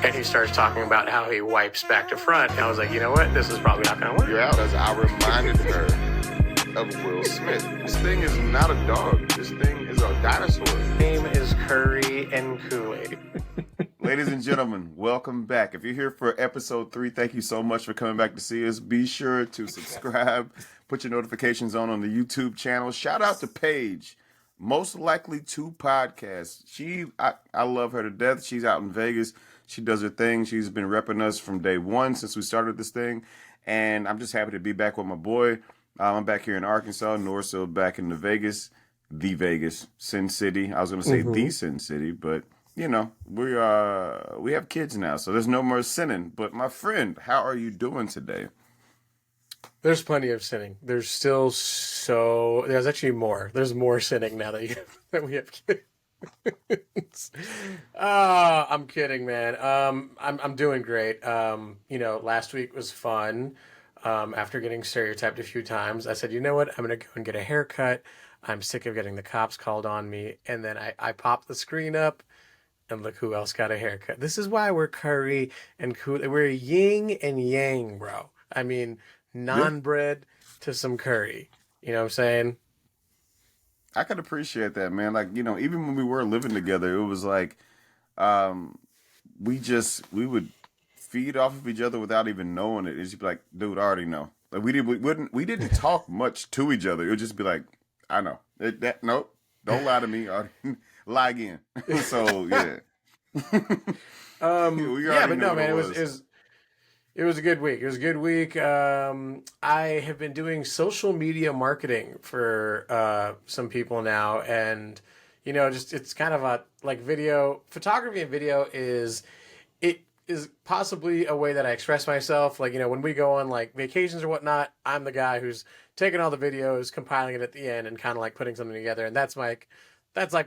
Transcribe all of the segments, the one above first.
And he starts talking about how he wipes back to front. And I was like, you know what? This is probably not going to work. Yeah, because I reminded her of Will Smith. This thing is not a dog. This thing is a dinosaur. His name is Curry and Kool-Aid. Ladies and gentlemen, welcome back. If you're here for episode 3, thank you so much for coming back to see us. Be sure to subscribe, put your notifications on the YouTube channel. Shout out to Paige, most likely to podcast. I love her to death. She's out in Vegas. She does her thing. She's been repping us from day one since we started this thing. And I'm just happy to be back with my boy. I'm back here in Arkansas, Norso back in the Vegas, Sin City. I was going to say the Sin City, but you know, we have kids now, so there's no more sinning. But my friend, how are you doing today? There's plenty of sinning. There's actually more. There's more sinning now that we have kids. I'm kidding, man. I'm doing great. Last week was fun. After getting stereotyped a few times, I said, you know what? I'm gonna go and get a haircut. I'm sick of getting the cops called on me. And then I popped the screen up, and look who else got a haircut. This is why we're Curry and Kool. We're yin and yang, bro. I mean, non-bread to some curry. You know what I'm saying? I could appreciate that, man. Like, you know, even when we were living together, it was like we would feed off of each other without even knowing it. It's just be like, dude, I already know. Like we didn't talk much to each other. It would just be like, I know. Nope. Don't lie to me. Lie again. So yeah. But no, man, it was a good week. It was a good week. I have been doing social media marketing for some people now, and you know, just it's kind of a like photography and video is possibly a way that I express myself. Like, you know, when we go on like vacations or whatnot, I'm the guy who's taking all the videos, compiling it at the end, and kind of like putting something together, and that's like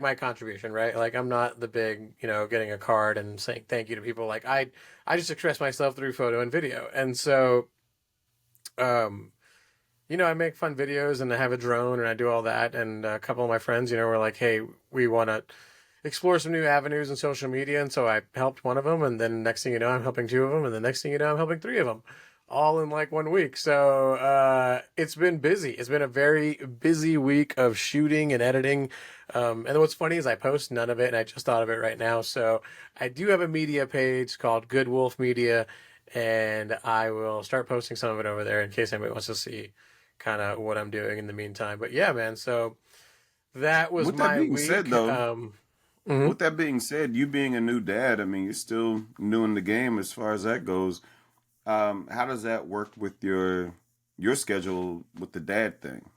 my contribution, right? Like, I'm not the big, you know, getting a card and saying thank you to people. Like, I just express myself through photo and video. And so, you know, I make fun videos and I have a drone and I do all that. And a couple of my friends, you know, were like, hey, we want to explore some new avenues in social media. And so I helped one of them. And then next thing you know, I'm helping 2 of them. And the next thing you know, I'm helping 3 of them. All in like 1 week. So it's been busy. It's been a very busy week of shooting and editing. And what's funny is I post none of it, and I just thought of it right now. So I do have a media page called Good Wolf Media, and I will start posting some of it over there in case anybody wants to see kind of what I'm doing in the meantime. But yeah, man. So that was With my that being week. said, though, with that being said, you being a new dad, I mean, you're still new in the game as far as that goes. How does that work with your schedule with the dad thing?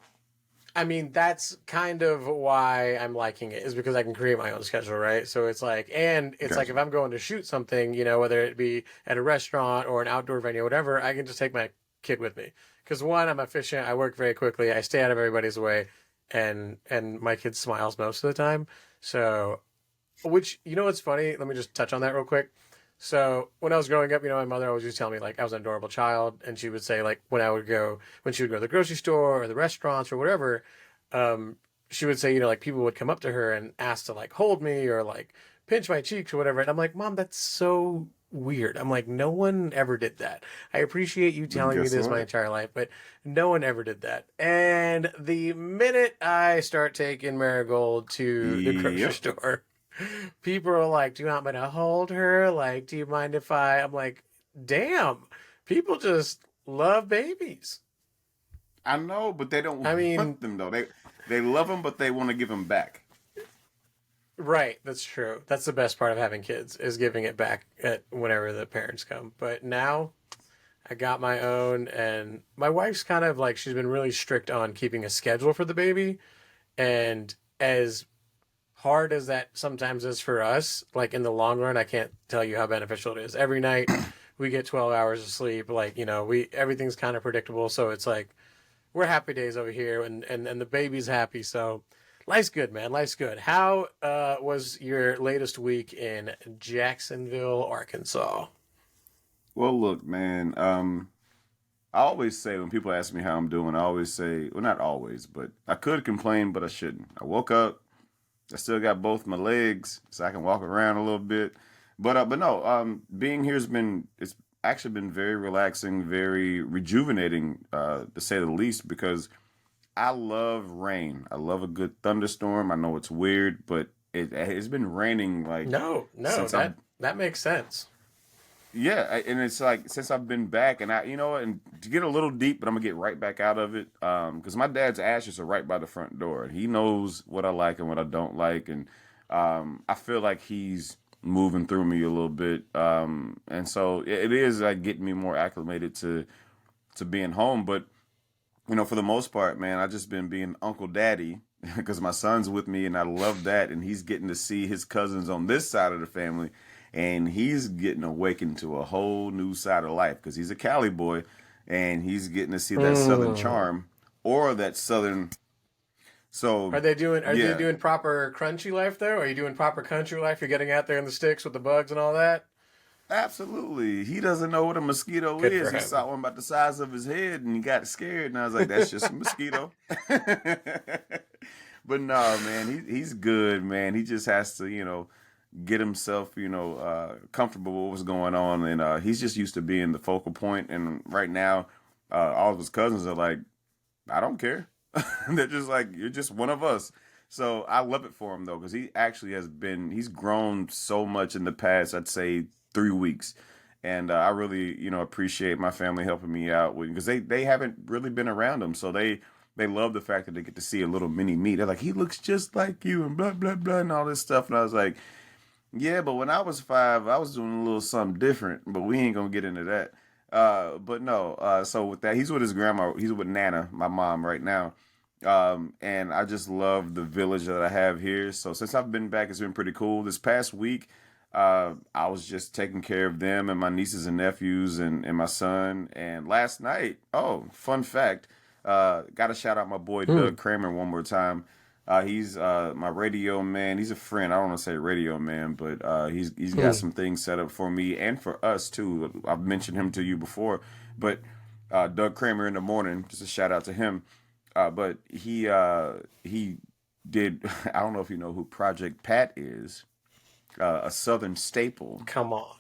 I mean, that's kind of why I'm liking it, is because I can create my own schedule, right? So it's like, and it's like if I'm going to shoot something, you know, whether it be at a restaurant or an outdoor venue, whatever, I can just take my kid with me. Because one, I'm efficient, I work very quickly, I stay out of everybody's way, and my kid smiles most of the time. So, which, you know what's funny? Let me just touch on that real quick. So when I was growing up, you know, my mother always used to tell me like I was an adorable child, and she would say like when she would go to the grocery store or the restaurants or whatever, she would say, you know, like people would come up to her and ask to like hold me or like pinch my cheeks or whatever, and I'm like, Mom, that's so weird. I'm like, no one ever did that. I appreciate you telling me this my entire life, but no one ever did that. And the minute I start taking Marigold to the grocery store, people are like, do you want me to hold her? Like, do you mind if I'm like, damn, people just love babies. I know, but they don't want them, though. They love them, but they want to give them back. Right, that's true. That's the best part of having kids, is giving it back whenever the parents come. But now I got my own, and my wife's kind of like, she's been really strict on keeping a schedule for the baby. And as hard as that sometimes is for us, like in the long run, I can't tell you how beneficial it is. Every night we get 12 hours of sleep. Like, you know, everything's kind of predictable. So it's like, we're happy days over here, and the baby's happy. So life's good, man. Life's good. How was your latest week in Jacksonville, Arkansas? Well, look, man, I always say when people ask me how I'm doing, I always say, well, not always, but I could complain, but I shouldn't. I woke up, I still got both my legs, so I can walk around a little bit. But no, being here has been it's actually been very relaxing, very rejuvenating, to say the least, because I love rain. I love a good thunderstorm. I know it's weird, but it's been raining like No, no, since I've that makes sense. yeah, and it's like since I've been back, and and to get a little deep, but I'm gonna get right back out of it, because my dad's ashes are right by the front door. He knows what I like and what I don't like, and I feel like he's moving through me a little bit, and so it is like getting me more acclimated to being home. But for the most part, man, I just been being Uncle Daddy because my son's with me, and I love that. And he's getting to see his cousins on this side of the family, and he's getting awakened to a whole new side of life because he's a Cali boy, and he's getting to see that Southern Mm. charm or that Southern. So, Are they yeah, doing proper crunchy life though? Are you doing proper country life? You're getting out there in the sticks with the bugs and all that? absolutely. He doesn't know what a mosquito Good is. for He saw him. one about the size of his head, and he got scared. And I was like, "That's just a mosquito." But no, man, he's good, man. He just has to, get himself, comfortable with what's going on, and he's just used to being the focal point. And right now, all of his cousins are like, "I don't care." They're just like, "You're just one of us." So I love it for him though, because he actually he's grown so much in the past. I'd say 3 weeks. And I really, appreciate my family helping me out with because they haven't really been around him, so they love the fact that they get to see a little mini me. They're like, he looks just like you, and blah blah blah, and all this stuff. And I was like, yeah, but when I was 5, I was doing a little something different. But we ain't gonna get into that. But no. So with that, he's with his grandma. He's with Nana, my mom, right now. And I just love the village that I have here. So since I've been back, it's been pretty cool. This past week, I was just taking care of them and my nieces and nephews and my son. And last night, oh, fun fact, got to shout out my boy Hmm. Doug Kramer one more time. He's my radio man. He's a friend. I don't want to say radio man, but he's got Hmm. some things set up for me and for us too. I've mentioned him to you before, but Doug Kramer in the morning. Just a shout out to him. But he did. I don't know if you know who Project Pat is. A Southern staple. Come on.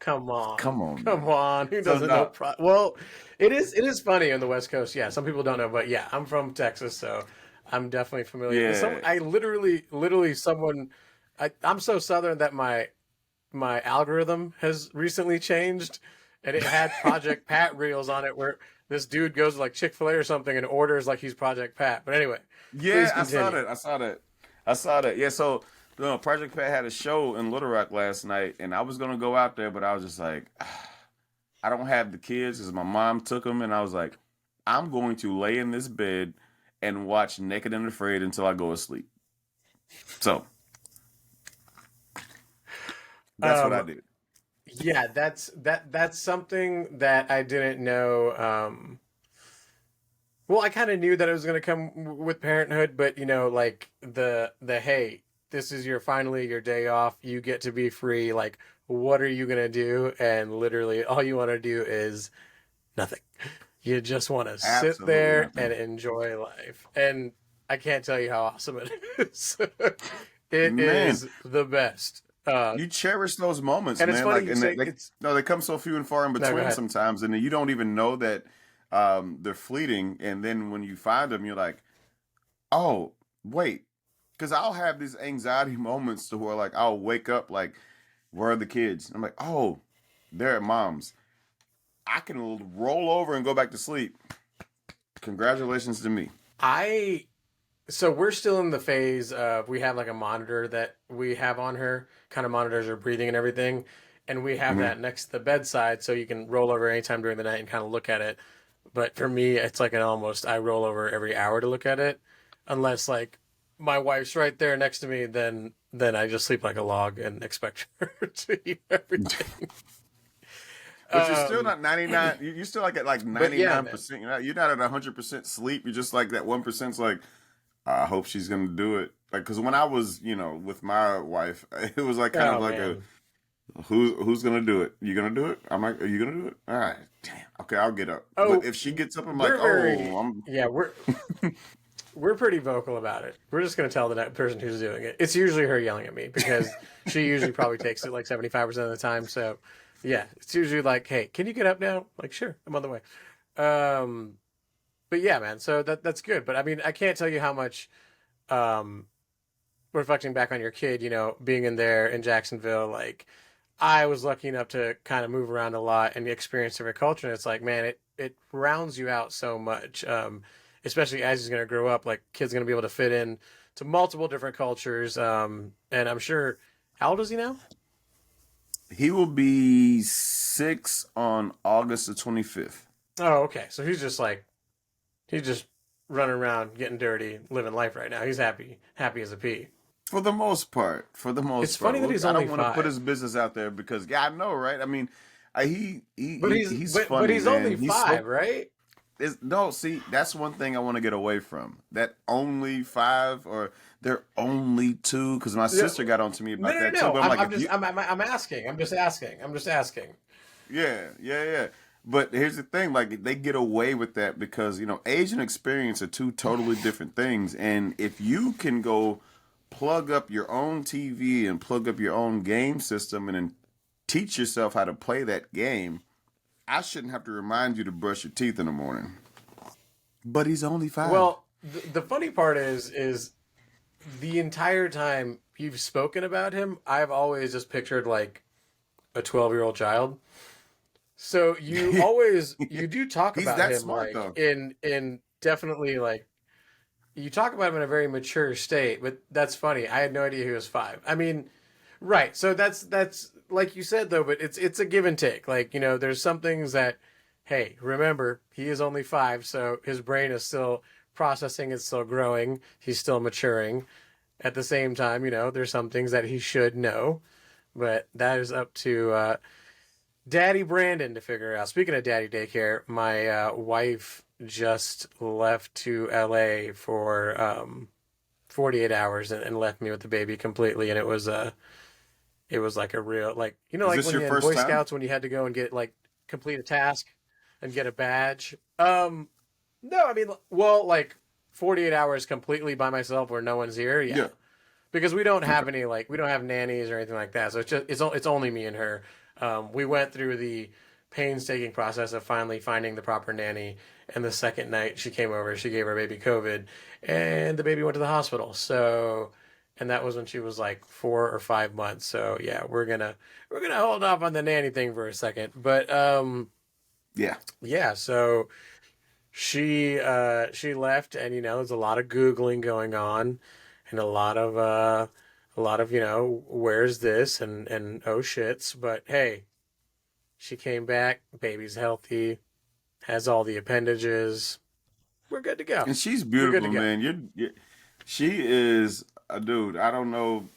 Come on. Come on, Come man. on. Who So doesn't know no, well, it is funny on the West Coast. Yeah, some people don't know, but yeah, I'm from Texas, so I'm definitely familiar. And some yeah, I literally someone I'm so southern that my algorithm has recently changed and it had Project Pat reels on it where this dude goes to like Chick-fil-A or something and orders like he's Project Pat. But anyway, please yeah. I saw continue. that. I saw that. I saw that. Yeah. So no, Project Pat had a show in Little Rock last night, and I was gonna go out there, but I was just like, I don't have the kids because my mom took them, and I was like, I'm going to lay in this bed and watch Naked and Afraid until I go to sleep. So that's what I Um, did. yeah, that's something that I didn't know. Well, I kind of knew that it was going to come with parenthood, but like the hey, this is your finally your day off. You get to be free. Like, what are you going to do? And literally, all you want to do is nothing. You just want to sit Absolutely there and nothing. enjoy life. And I can't tell you how awesome it is. It Man, is the best. you cherish those moments, And it's man. funny Like, you and say they it's no, they come so few and far in no. Go between ahead. sometimes, and then you don't even know that they're fleeting. And then when you find them, you're like, oh, wait, because I'll have these anxiety moments to where like I'll wake up like, where are the kids? I'm like, oh, they're at mom's. I can roll over and go back to sleep. Congratulations to me. I So we're still in the phase of we have like a monitor that we have on her, kind of monitors her breathing and everything. And we have Hmm. that next to the bedside so you can roll over anytime during the night and kind of look at it. But for me, it's like I roll over every hour to look at it. Unless like my wife's right there next to me, then I just sleep like a log and expect her to eat everything. But you're still Um, not 99. You're still like at like but yeah, man. 99%. You're not at 100% sleep. You're just like that 1%'s like, I hope she's gonna do it. Like, cause when I was, with my wife, it was like kind of Oh like a man. who's gonna do it? You gonna do it? I'm like, are you gonna do it? All right, damn. Okay, I'll get up. But Oh, if she gets up, I'm like, we're very oh, I'm. yeah, we're pretty vocal about it. We're just gonna tell the person who's doing it. It's usually her yelling at me because she usually probably takes it like 75% of the time. So yeah, it's usually like, hey, can you get up now? Like, sure, I'm on the way. Um, but yeah, man. So that's good. But I mean, I can't tell you how much um reflecting back on your kid, being in there in Jacksonville, like I was lucky enough to kind of move around a lot and experience different culture. And it's like, man, it rounds you out so much. Especially as he's going to grow up, like kid's going to be able to fit in to multiple different cultures. And I'm sure, how old is he now? He will be 6 on August the 25th. Oh, okay. So he's just running around, getting dirty, living life right now. He's happy as a pea. For the most part, for the It's most part. funny that Look, he's I only don't want to put his 5. business out there because yeah, I know, right? I mean, But he's but funny, he's only man. He's so 5, right? no. See, that's one thing I want to get away from. That only 5 or they're only 2 because my Yeah. sister got on to me No, about no, that too. no. But I'm like, if you, I'm asking. I'm just asking. I'm just asking. yeah. But here's the thing: like they get away with that because age and experience are two totally different things. And if you can go plug up your own TV and plug up your own game system and then teach yourself how to play that game, I shouldn't have to remind you to brush your teeth in the morning. But he's only 5. Well, the funny part is the entire time you've spoken about him, I've always just pictured like a 12-year-old child. So you do talk He's about that him smart like though. in definitely like you talk about him in a very mature state, but that's funny. I had no idea he was 5. I mean, right. So that's like you said though, but it's a give and take. Like, there's some things that hey, remember, he is only 5, so his brain is still processing, it's still growing, he's still maturing. At the same time, there's some things that he should know, but that is up to Daddy Brandon to figure out. Speaking of daddy daycare, my wife just left to LA for 48 hours and left me with the baby completely. And it was like a real, like, Is like this when your you in first Boy time? Scouts, when you had to go and get like complete a task and get a badge. No, I mean, well, like 48 hours completely by myself where no one's here. Yeah. Yeah. Because we don't Okay. have any, like, we don't have nannies or anything like that. So it's only me and her. We went through the painstaking process of finally finding the proper nanny. And the second night she came over, she gave her baby COVID, and the baby went to the hospital. So, and that was when she was like 4 or 5 months. So yeah, we're gonna hold off on the nanny thing for a second. But Yeah. yeah. So she left, and there's a lot of googling going on, and a lot of where's this and oh shits. But hey, she came back, baby's healthy, has all the appendages. We're good to go. And she's We're good to beautiful, go. man. She is a dude. I don't know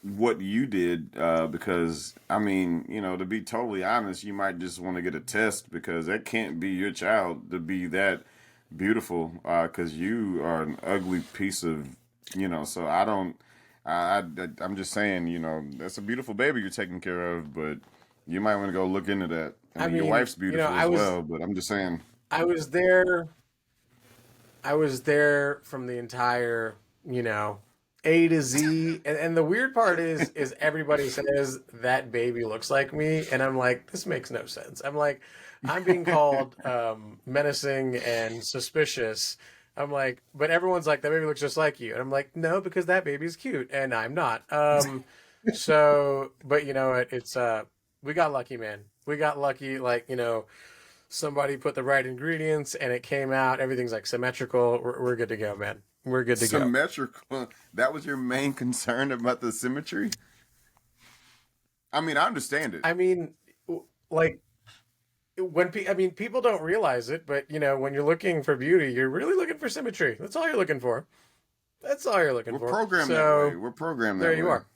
what you did because I mean, to be totally honest, you might just want to get a test because that can't be your child to be that beautiful because you are an ugly piece of, So I don't. I'm just saying, that's a beautiful baby you're taking care of, but you might want to go look into that. I I mean, your mean, wife's beautiful as well, but I'm just saying. I was there I was there from the entire, you know, A to Z. And the weird part is everybody says that baby looks like me, and I'm like, this makes no sense. I'm like, I'm being called menacing and suspicious. I'm like, but everyone's like, that baby looks just like you. And I'm like, no, because that baby's cute and I'm not. So, but you know what? We got lucky, man. We got lucky. Like, somebody put the right ingredients and it came out. Everything's like symmetrical. We're good to go, man. We're good to go. Symmetrical. That was your main concern about the symmetry? I mean, I understand it. I mean, like I mean, people don't realize it, but when you're looking for beauty, you're really looking for symmetry. That's all you're looking for. That's all you're looking We're for. programmed that way. So We're programmed there that you way. are.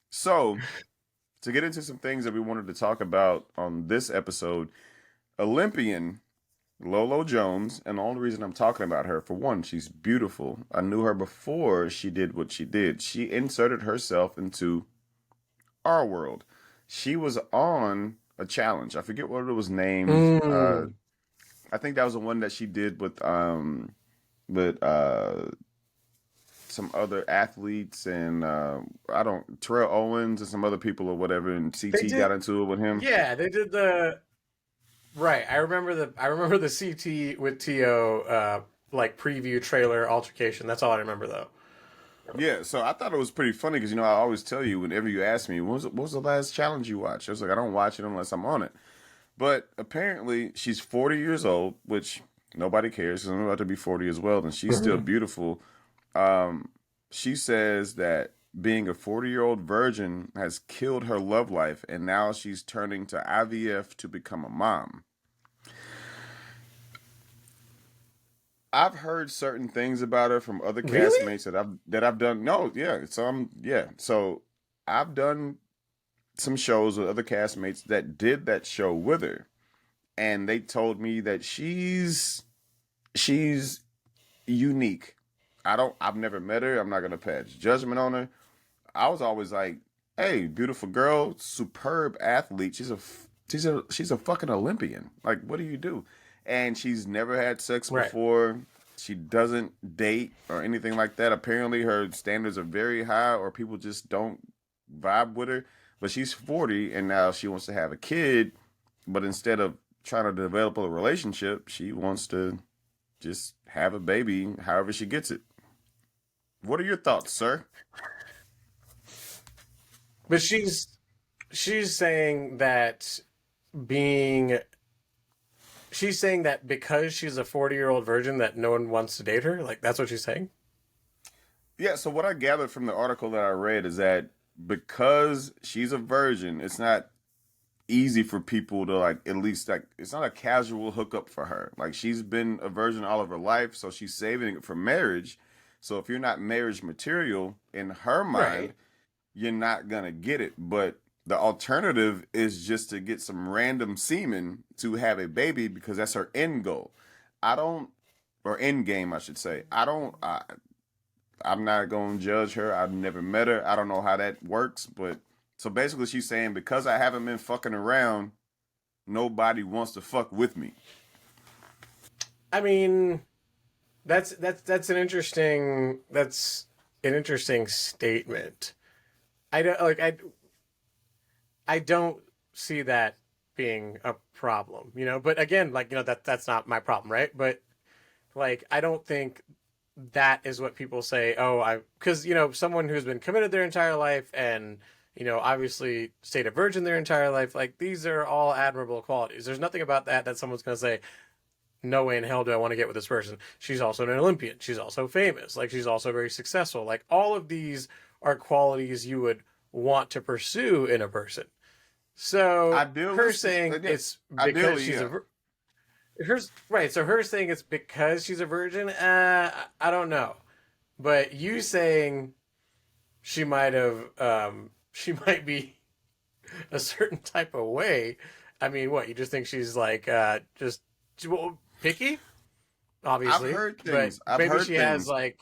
So, to get into some things that we wanted to talk about on this episode, Olympian Lolo Jones, and the only reason I'm talking about her, for one, she's beautiful. I knew her before she did what she did. She inserted herself into our world. She was on a challenge. I forget what it was named. Mm. I think that was the one that she did with but some other athletes and I don't Terrell Owens and some other people or whatever, and They CT got did, into it with him. yeah, they did the right. I remember the CT with To like preview trailer altercation. That's all I remember though. Yeah, so I thought it was pretty funny because I always tell you whenever you ask me what was the last challenge you watched, I was like I don't watch it unless I'm on it. But apparently she's 40 years old, which nobody cares because I'm about to be 40 as well, and she's still beautiful. Um, she says that being a 40-year-old virgin has killed her love life, and now she's turning to IVF to become a mom. I've heard certain things about her from other Really? castmates that I've done. No, yeah, so I've done some shows with other castmates that did that show with her, and they told me that she's unique. I've never met her. I'm not gonna pass judgment on her. I was always like, hey, beautiful girl, superb athlete. She's a fucking Olympian. Like, what do you do? And she's never had sex Right. before. She doesn't date or anything like that. Apparently her standards are very high or people just don't vibe with her. But she's 40 and now she wants to have a kid, but instead of trying to develop a relationship, she wants to just have a baby however she gets it. What are your thoughts, sir? But she's saying that being she's saying that because she's a 40-year-old virgin that no one wants to date her. Like that's what she's saying. Yeah, so what I gathered from the article that I read is that because she's a virgin, it's not easy for people to like at least like it's not a casual hookup for her. Like she's been a virgin all of her life, so she's saving it for marriage. So if you're not marriage material in her mind, Right. you're not gonna get it. But the alternative is just to get some random semen to have a baby because that's her end goal. I don't, or end game, I should say. I'm not gonna judge her. I've never met her. I don't know how that works, but so basically, she's saying because I haven't been fucking around, nobody wants to fuck with me. I mean, that's an interesting statement. I don't see that being a problem, But again, like that's not my problem, right? But like I don't think that is what people say. Oh, I because someone who's been committed their entire life and obviously stayed a virgin their entire life. Like these are all admirable qualities. There's nothing about that someone's gonna say no way in hell do I want to get with this person. She's also an Olympian. She's also famous. Like she's also very successful. Like all of these are qualities you would want to pursue in a person. So her Idealistic, saying yeah, it's because ideally, she's yeah. a hers right. So her saying it's because she's a virgin. I don't know. But you saying she might be a certain type of way. I mean, what you just think she's like just well, picky, I've obviously, heard but things. I've maybe heard she has things. like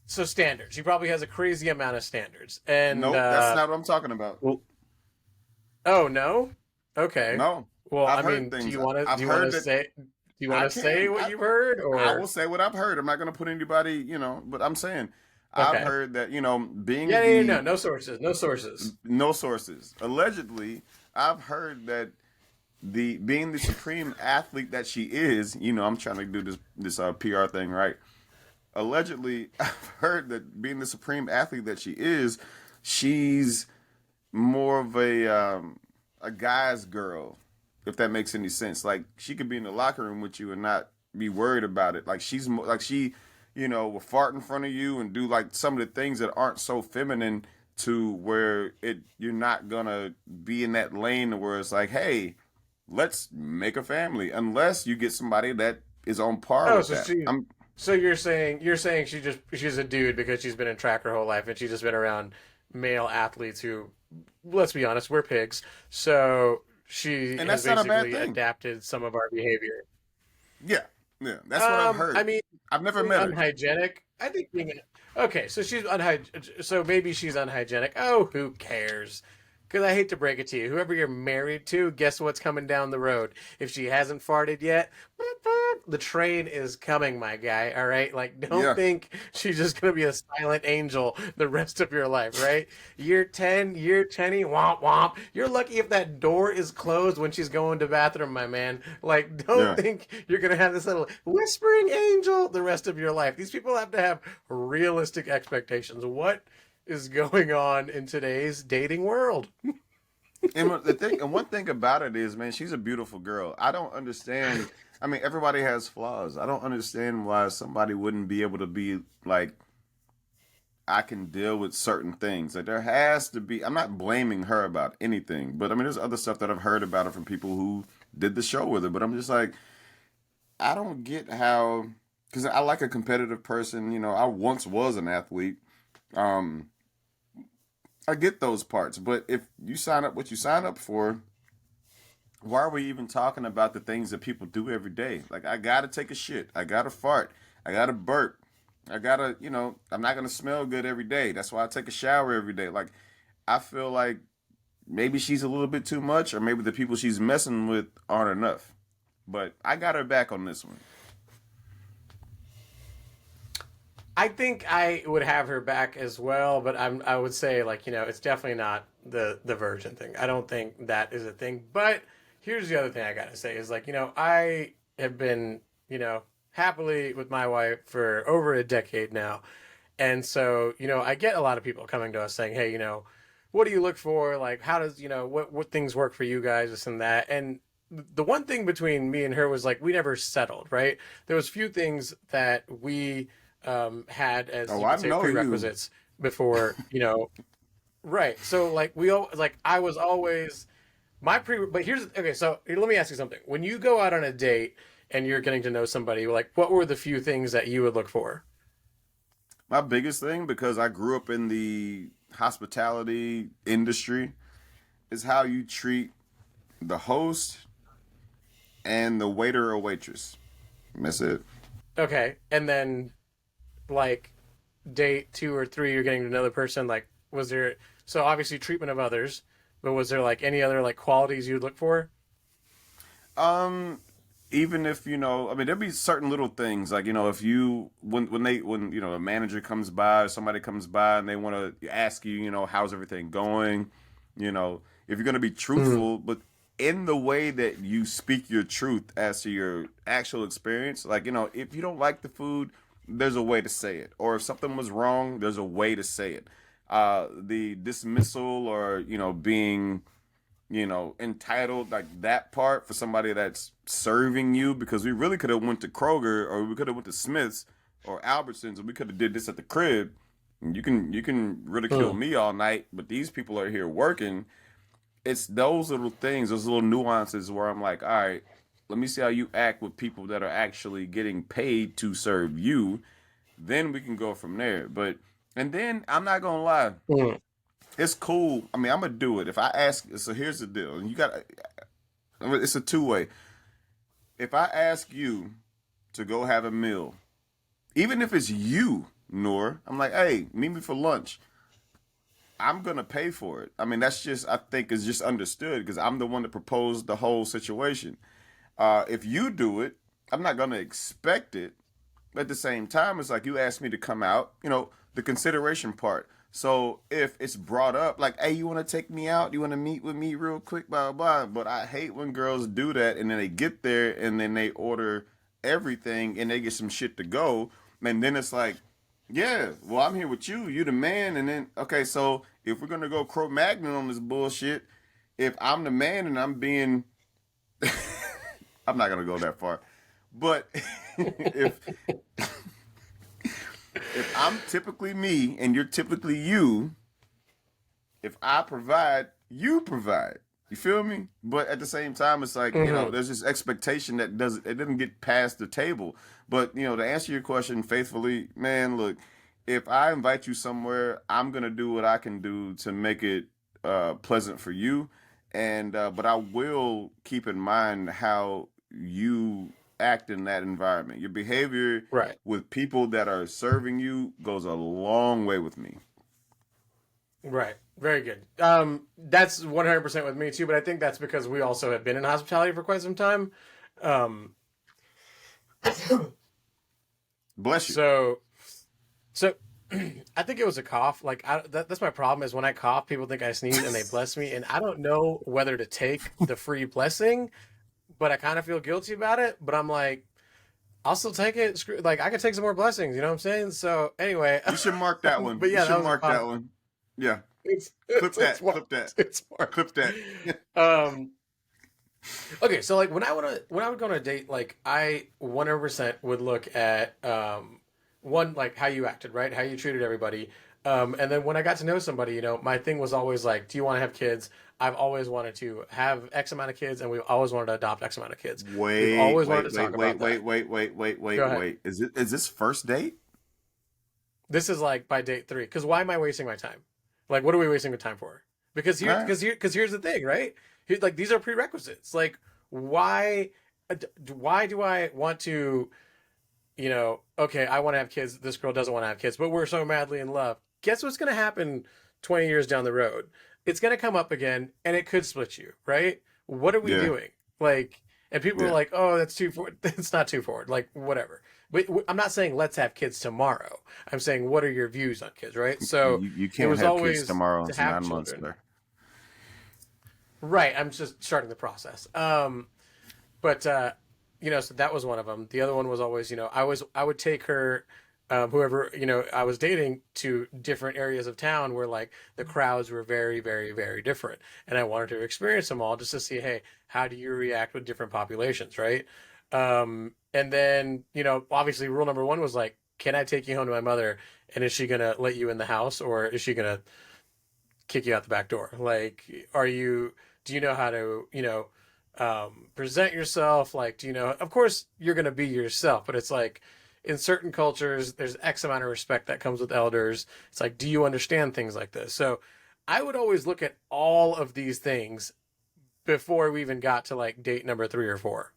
so standards. She probably has a crazy amount of standards. And Nope, that's not what I'm talking about. well, oh no, okay. No, Well, I've I heard mean, things. do I've you want heard to that say I can. what you've heard I will or say what I've heard. I'm not going to put anybody, but I'm saying I've okay? heard that, Yeah, being yeah, yeah, no, the no sources, no sources. no sources. Allegedly, I've heard that the being the supreme athlete that she is, I'm trying to do this PR thing right. Allegedly, I've heard that being the supreme athlete that she is, she's more of a guy's girl, if that makes any sense. Like she could be in the locker room with you and not be worried about it. Like like she, will fart in front of you and do like some of the things that aren't so feminine to where you're not gonna be in that lane where it's like, hey, let's make a family unless you get somebody that is on par Oh, with so that. she, I'm so you're saying she's a dude because she's been in track her whole life and she's just been around male athletes who, let's be honest, we're pigs. So she and has that's not a bad basically thing. adapted some of our behavior. Yeah, yeah, that's what I've I heard. mean, I've never being met her. unhygienic. I think being okay. So she's unhygienic. So maybe she's unhygienic. Oh, who cares? Because I hate to break it to you, whoever you're married to, guess what's coming down the road? If she hasn't farted yet, the train is coming, my guy. All right, like don't Yeah, think she's just gonna be a silent angel the rest of your life, right? Year 10, year 10, womp womp. You're lucky if that door is closed when she's going to bathroom, my man. Like, don't yeah. think you're gonna have this little whispering angel the rest of your life. These people have to have realistic expectations. What is going on in today's dating world? And one thing about it is, man, she's a beautiful girl. I don't understand. I mean, everybody has flaws. I don't understand why somebody wouldn't be able to be like, I can deal with certain things. Like there has to be. I'm not blaming her about anything, but I mean, there's other stuff that I've heard about her from people who did the show with her. But I'm just like, I don't get how. Because I like a competitive person. You know, I once was an athlete. Um, I get those parts, but if you sign up what you sign up for, why are we even talking about the things that people do every day? Like I gotta take a shit, I gotta fart, I gotta burp, I gotta, I'm not gonna smell good every day. That's why I take a shower every day. Like I feel like maybe she's a little bit too much, or maybe the people she's messing with aren't enough. But I got her back on this one. I think I would have her back as well, but I would say like, it's definitely not the virgin thing. I don't think that is a thing. But here's the other thing I gotta say is like, I have been, happily with my wife for over a decade now. And so, I get a lot of people coming to us saying, hey, what do you look for? Like, how does, what things work for you guys, this and that. And the one thing between me and her was like, we never settled, right? There was few things that we had as Oh, you I could say know you. prerequisites before, right. So like like I was always but here's okay, so here, let me ask you something. When you go out on a date and you're getting to know somebody, like what were the few things that you would look for? My biggest thing, because I grew up in the hospitality industry, is how you treat the host and the waiter or waitress. That's it. Okay. And then like date two or three, you're getting to know the person. Like, was there, so obviously treatment of others, but was there like any other like qualities you'd look for? Um, Even if I mean, there'd be certain little things like if you when a manager comes by or somebody comes by and they want to ask you, how's everything going, if you're gonna be Mm, truthful, but in the way that you speak your truth as to your actual experience, like if you don't like the food, there's a way to say it, or if something was wrong, there's a way to say it. The dismissal or being entitled, like that part for somebody that's serving you, because we really could have went to Kroger or we could have went to Smith's or Albertsons and we could have did this at the crib. And you can ridicule mm. me all night, but these people are here working. It's those little things, those little nuances where I'm like, all right, let me see how you act with people that are actually getting paid to serve you. Then we can go from there. But and then I'm not gonna lie, Mm. it's cool. I mean, I'm gonna do it. If I ask, so here's the deal. You got, it's a two way. If I ask you to go have a meal, even if it's you, Noor, I'm like, hey, meet me for lunch. I'm gonna pay for it. I mean, that's just, I think, is just understood because I'm the one that proposed the whole situation. If you do it, I'm not gonna expect it. But at the same time, it's like you asked me to come out, the consideration part. So if it's brought up, like, hey, you want to take me out? You want to meet with me real quick? Blah, blah, blah. But I hate when girls do that and then they get there and then they order everything and they get some shit to go. And then it's like, yeah, well, I'm here with you. You the man. And then, okay, so if we're going to go Cro-Magnon on this bullshit, if I'm the man and I'm being, I'm not going to go that far. But if I'm typically me and you're typically you, if I provide, you provide. You feel me? But at the same time, it's like Hmm. there's this expectation that doesn't get past the table. But to answer your question faithfully, man, look, if I invite you somewhere, I'm gonna do what I can do to make it pleasant for you, and but I will keep in mind how you act in that environment. Your behavior Right. with people that are serving you goes a long way with me. Right. Very good. That's 100% with me too, but I think that's because we also have been in hospitality for quite some time. Um, Bless you. So, so I think it was a cough. Like that's my problem is when I cough, people think I sneeze and they bless me, and I don't know whether to take the free blessing, but I kind of feel guilty about it. But I'm like, I'll still take it. Like I could take some more blessings. You know what I'm saying? So anyway, You should mark that one. but You yeah, that should was a mark that cough. one. Yeah. Clip It's that. marked. Clip that. It's Clip marked. that. Um, okay, so like when I would go on a date, like I 100% would look at one like how you acted, right? How you treated everybody. And then when I got to know somebody, my thing was always like, do you want to have kids? I've always wanted to have X amount of kids, and we've always wanted to adopt X amount of kids. We've Wait, always wanted wait, to wait, talk wait, about wait, that. wait, wait, wait, Go wait, ahead. wait. Is this first date? This is like by date three. Because why am I wasting my time? Like, what are we wasting the time for? Because All right. here's the thing, right? Like these are prerequisites. Like, why, why do I want to? Okay, I want to have kids. This girl doesn't want to have kids, but we're so madly in love. Guess what's going to happen 20 years down the road? It's going to come up again and it could split you, right? What are we Yeah, doing? Like, and people are yeah. like, oh, that's too forward. It's not too forward. Like, whatever. But I'm not saying let's have kids tomorrow. I'm saying, what are your views on kids, right? So You it can't was have kids always tomorrow. to It's have 9 months, children. sir. Right. I'm just starting the process. But so that was one of them. The other one was always, I would take her, whoever I was dating to different areas of town where like the crowds were very, very, very different, and I wanted to experience them all just to see, hey, how do you react with different populations, right? And then obviously, rule number one was like, can I take you home to my mother, and is she gonna let you in the house, or is she gonna kick you out the back door? Like, do you know how to, present yourself? Like, do you know, of course you're going to be yourself, but it's like in certain cultures, there's X amount of respect that comes with elders. It's like, do you understand things like this? So I would always look at all of these things before we even got to like date number 3 or 4.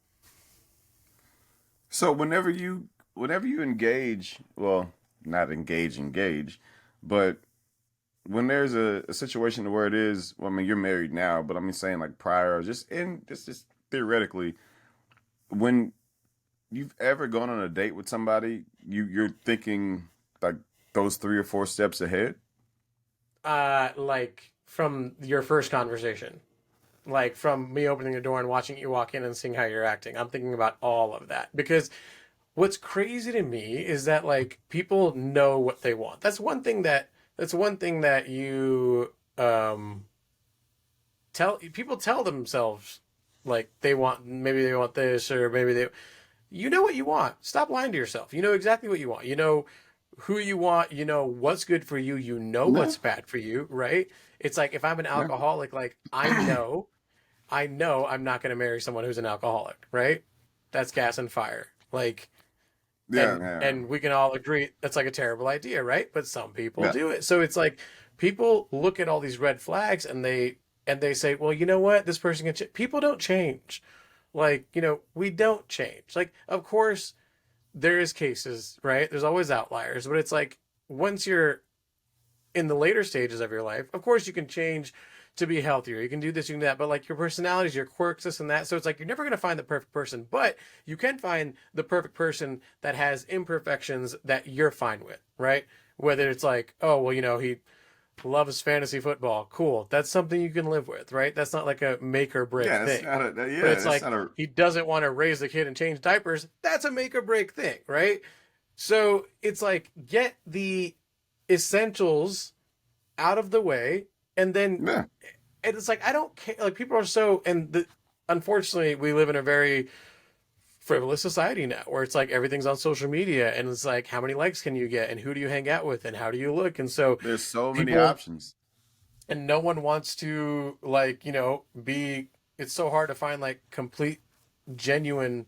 So whenever you engage, well, not engage, but when there's a situation where it is, well, I mean, you're married now, but I mean, saying like prior, or just theoretically, when you've ever gone on a date with somebody, you're thinking like those 3 or 4 steps ahead. Like from your first conversation, like from me opening the door and watching you walk in and seeing how you're acting. I'm thinking about all of that because what's crazy to me is that like people know what they want. That's one thing that you tell themselves like maybe they want this or maybe they you know what you want. Stop lying to yourself. You know exactly what you want. You know who you want, you know what's good for you, you know No, what's bad for you, right? It's like if I'm an no. alcoholic, like I know I'm not going to marry someone who's an alcoholic, right? That's gas and fire. Like Yeah, and yeah, and we can all agree that's like a terrible idea, right? But some people yeah. do it. So it's like people look at all these red flags and they say, "Well, you know what? This person can people don't change." Like, we don't change. Like, of course there is cases, right? There's always outliers, but it's like once you're in the later stages of your life, of course you can change to be healthier. You can do this, you can do that, but like your personalities, your quirks, this and that. So it's like you're never going to find the perfect person, but you can find the perfect person that has imperfections that you're fine with, right? Whether it's like, oh, well, he loves fantasy football. Cool. That's something you can live with, right? That's not like a make or break Yeah, that's thing. not But yeah, it's that's like not a he doesn't want to raise the kid and change diapers. That's a make or break thing, right? So it's like get the essentials out of the way and then yeah. and it's like I don't care. Like people are so unfortunately we live in a very frivolous society now where it's like everything's on social media and it's like how many likes can you get and who do you hang out with and how do you look and so There's so many people options. and no one wants to like be it's so hard to find like complete genuine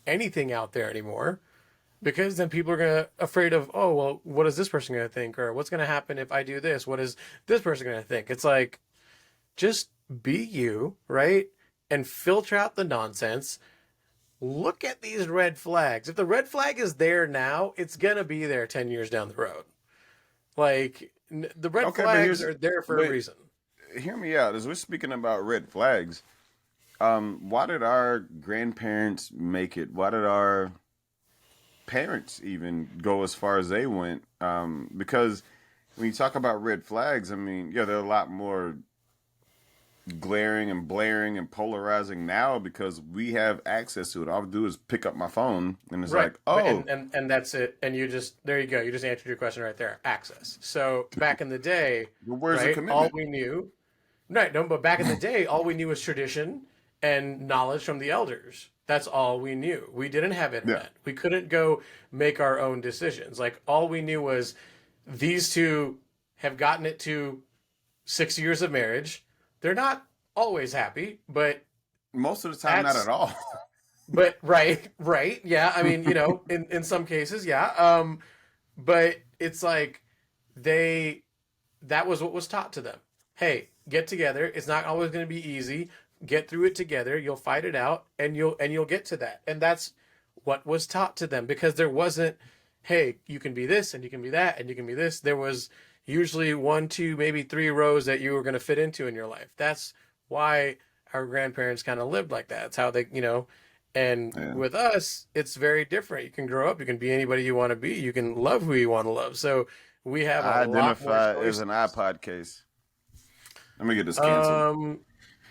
anything out there anymore because then people are gonna afraid of oh well what is this person gonna think or what's gonna happen if I do this, what is this person gonna think? It's like just be you, right? And filter out the nonsense. Look at these red flags. If the red flag is there now, it's going to be there 10 years down the road. Like, the red Okay, but flags are there for a but reason. hear me out. As we're speaking about red flags, why did our grandparents make it? Why did our parents even go as far as they went. Because when you talk about red flags, I mean, yeah, they're a lot more glaring and blaring and polarizing now because we have access to it. All I do is pick up my phone and it's Right. like, But oh, and that's it. And you just there you go. You just answered your question right there. Access. So back in the day, where's the right, all commitment? we knew right, no, but back in the day, all we knew was tradition and knowledge from the elders. That's all we knew. We didn't have Yeah. internet. We couldn't go make our own decisions. Like all we knew was these two have gotten it to 6 years of marriage. They're not always happy, but Most of the time, not that's at all. but right, right. Yeah. I mean, in some cases, yeah. But it's like they that was what was taught to them. Hey, get together. It's not always going to be easy. Get through it together. You'll fight it out and you'll get to that. And that's what was taught to them because there wasn't, hey, you can be this and you can be that and you can be this. There was usually one, two, maybe three rows that you were going to fit into in your life. That's why our grandparents kind of lived like that. It's how they. And Yeah. with us, it's very different. You can grow up, you can be anybody you want to be, you can love who you want to love. So we have a I lot more identify as choices. an iPod case. Let me get this canceled. Um,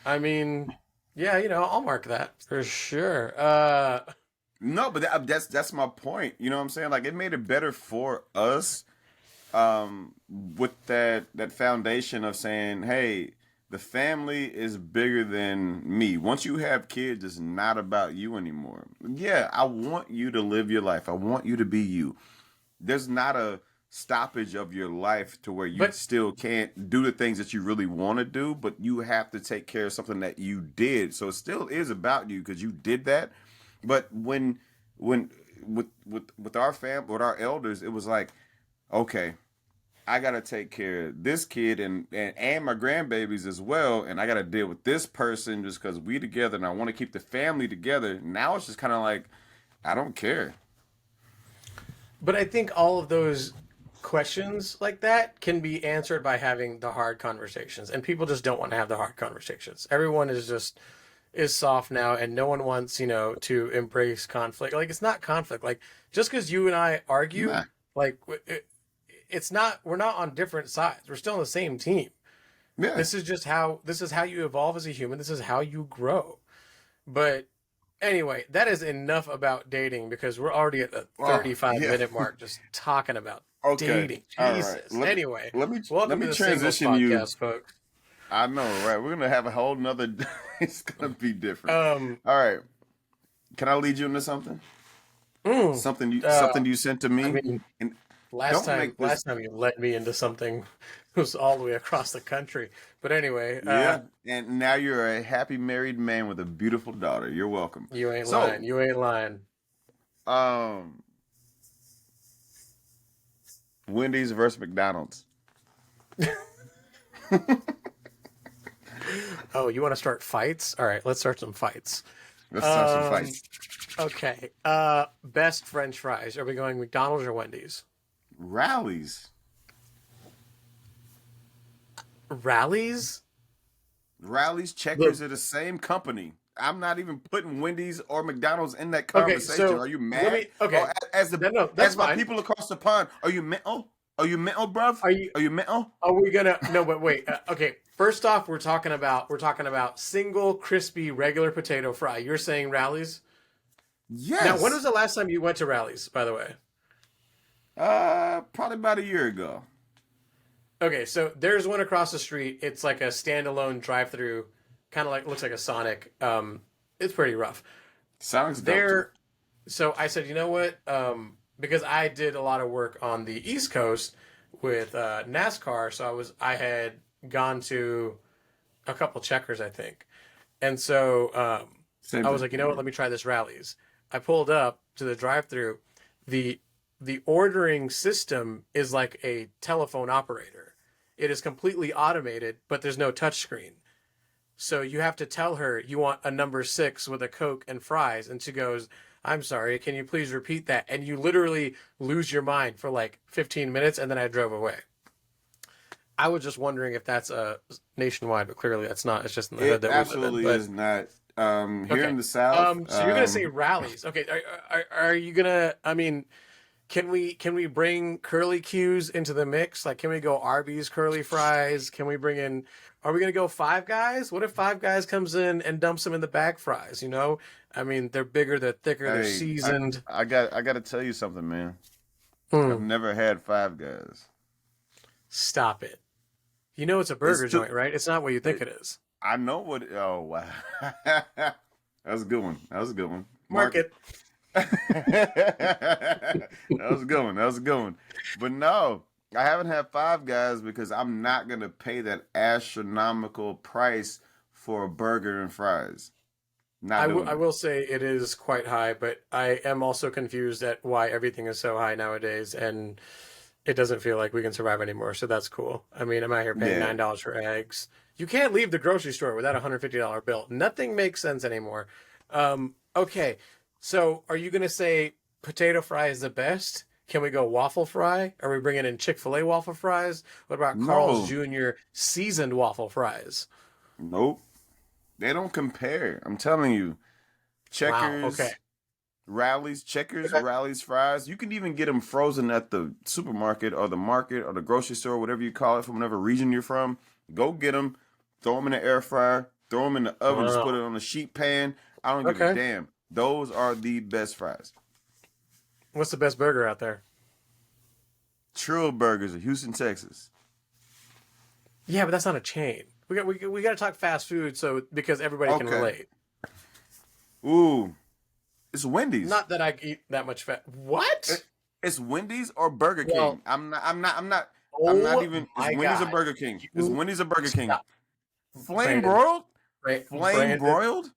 I mean, yeah, I'll mark that for sure. No, but that's my point. You know what I'm saying? Like it made it better for us with that foundation of saying, hey, the family is bigger than me. Once you have kids, it's not about you anymore. Yeah, I want you to live your life. I want you to be you. There's not a stoppage of your life to where you but still can't do the things that you really want to do, but you have to take care of something that you did. So it still is about you because you did that. But when with our with our elders, it was like, okay, I gotta take care of this kid and my grandbabies as well, and I gotta deal with this person just because we together and I want to keep the family together. Now it's just kind of like I don't care. but I think all of those questions like that can be answered by having the hard conversations. And people just don't want to have the hard conversations. Everyone is soft now and no one wants, to embrace conflict. Like it's not conflict. Like just because you and I argue, Nah, like it's not we're not on different sides. We're still on the same team. yeah. This is how you evolve as a human. This is how you grow. But anyway, that is enough about dating because we're already at the Oh 35 yeah. minute mark just talking about Okay. dating. All right. Jesus. Anyway, Let welcome me to the singles transition you. podcast, folks. I know, right? We're gonna have a whole nother. It's gonna be different. Um, All right. Can I lead you into something? mm, Something you sent to I me, mean, and last don't time make this. last time you led me into something was all the way across the country. But anyway, Yeah, and now you're a happy married man with a beautiful daughter. You're welcome. you ain't So, lying. You ain't lying. um, Wendy's versus McDonald's. Oh, you want to start fights? All right, let's start some fights. Let's start some Um, fights. okay. Best French fries. Are we going McDonald's or Wendy's? Rallies, Rallies? Rallies, Look, Checkers are the same company. I'm not even putting Wendy's or McDonald's in that okay, conversation. so Are you let mad? me. Okay, As the no, that's as my fine. people across the pond, are you mental? Are you mental, bruv? Are you? Are you mental? Are we gonna? No, but wait. Okay, first off, we're talking about single crispy regular potato fry. You're saying Rallies? Now, when was Yes. the last time you went to Rallies? By the way. Probably about a year ago. Okay, so there's one across the street. It's like a standalone drive-through, kind of like looks like a Sonic. It's pretty rough. Sounds dope too. There, so I said, you know what? Because I did a lot of work on the East Coast with NASCAR, so I had gone to a couple checkers, I think, and so Same I was thing. like, you know what? Let me try this Rallies. I pulled up to the drive-through. the The ordering system is like a telephone operator. It is completely automated, but there's no touchscreen. So you have to tell her you want a number six with a Coke and fries, and she goes, "I'm sorry, can you please repeat that?" And you literally lose your mind for like 15 minutes, and then I drove away. I was just wondering if that's nationwide, but clearly that's not. It's just in the hood It that we live in. absolutely But is not. Here in Okay. the South, So you're gonna say rallies. Okay. Are you gonna? I mean, can we bring curly Q's into the mix? Like, can we go Arby's curly fries? Can we bring in? Are we gonna go Five Guys? What if Five Guys comes in and dumps them in the bag fries? You know, I mean, they're bigger, they're thicker, they're hey, I, seasoned. I got to tell you something, man. I've Hmm. never had Five Guys. Stop it. You know it's a It's burger too. joint, right? It's not what you think It, it is. I know what. Oh wow, that was a good one. That was a good one. Mark it. Market. That was a good one. That was a good one. But no, I haven't had Five Guys because I'm not gonna pay that astronomical price for a burger and fries. Not I doing it. will say it is quite high, but I am also confused at why everything is so high nowadays, and it doesn't feel like we can survive anymore. So that's cool. I mean, I'm out here paying Yeah. $9 for eggs. You can't leave the grocery store without a $150 bill. Nothing makes sense anymore. Okay, so are you gonna say potato fry is the best? Can we go waffle fry? Are we bringing in Chick-fil-A waffle fries? What about Carl's No. Jr. seasoned waffle fries? Nope. They don't compare. I'm telling you. Wow. Okay. Checkers, rallies, checkers, Okay. rallies, fries. You can even get them frozen at the supermarket or the market or the grocery store, whatever you call it, from whatever region you're from. Go get them, throw them in the air fryer, throw them in the oven, just put Wow. it on a sheet pan. I don't give a Okay. damn. Those are the best fries. What's the best burger out there? Trill Burgers of Houston, Texas. Yeah, but that's not a chain. We got to talk fast food so because everybody can Okay. relate. Ooh, it's Wendy's. Not that I eat that much fat. What? It- It's Wendy's or Burger Well, King. I'm not oh even. It's my Wendy's or God. Burger King. It's You Wendy's or Burger King. stop, Flame Brandon. broiled? Flame Brandon, broiled?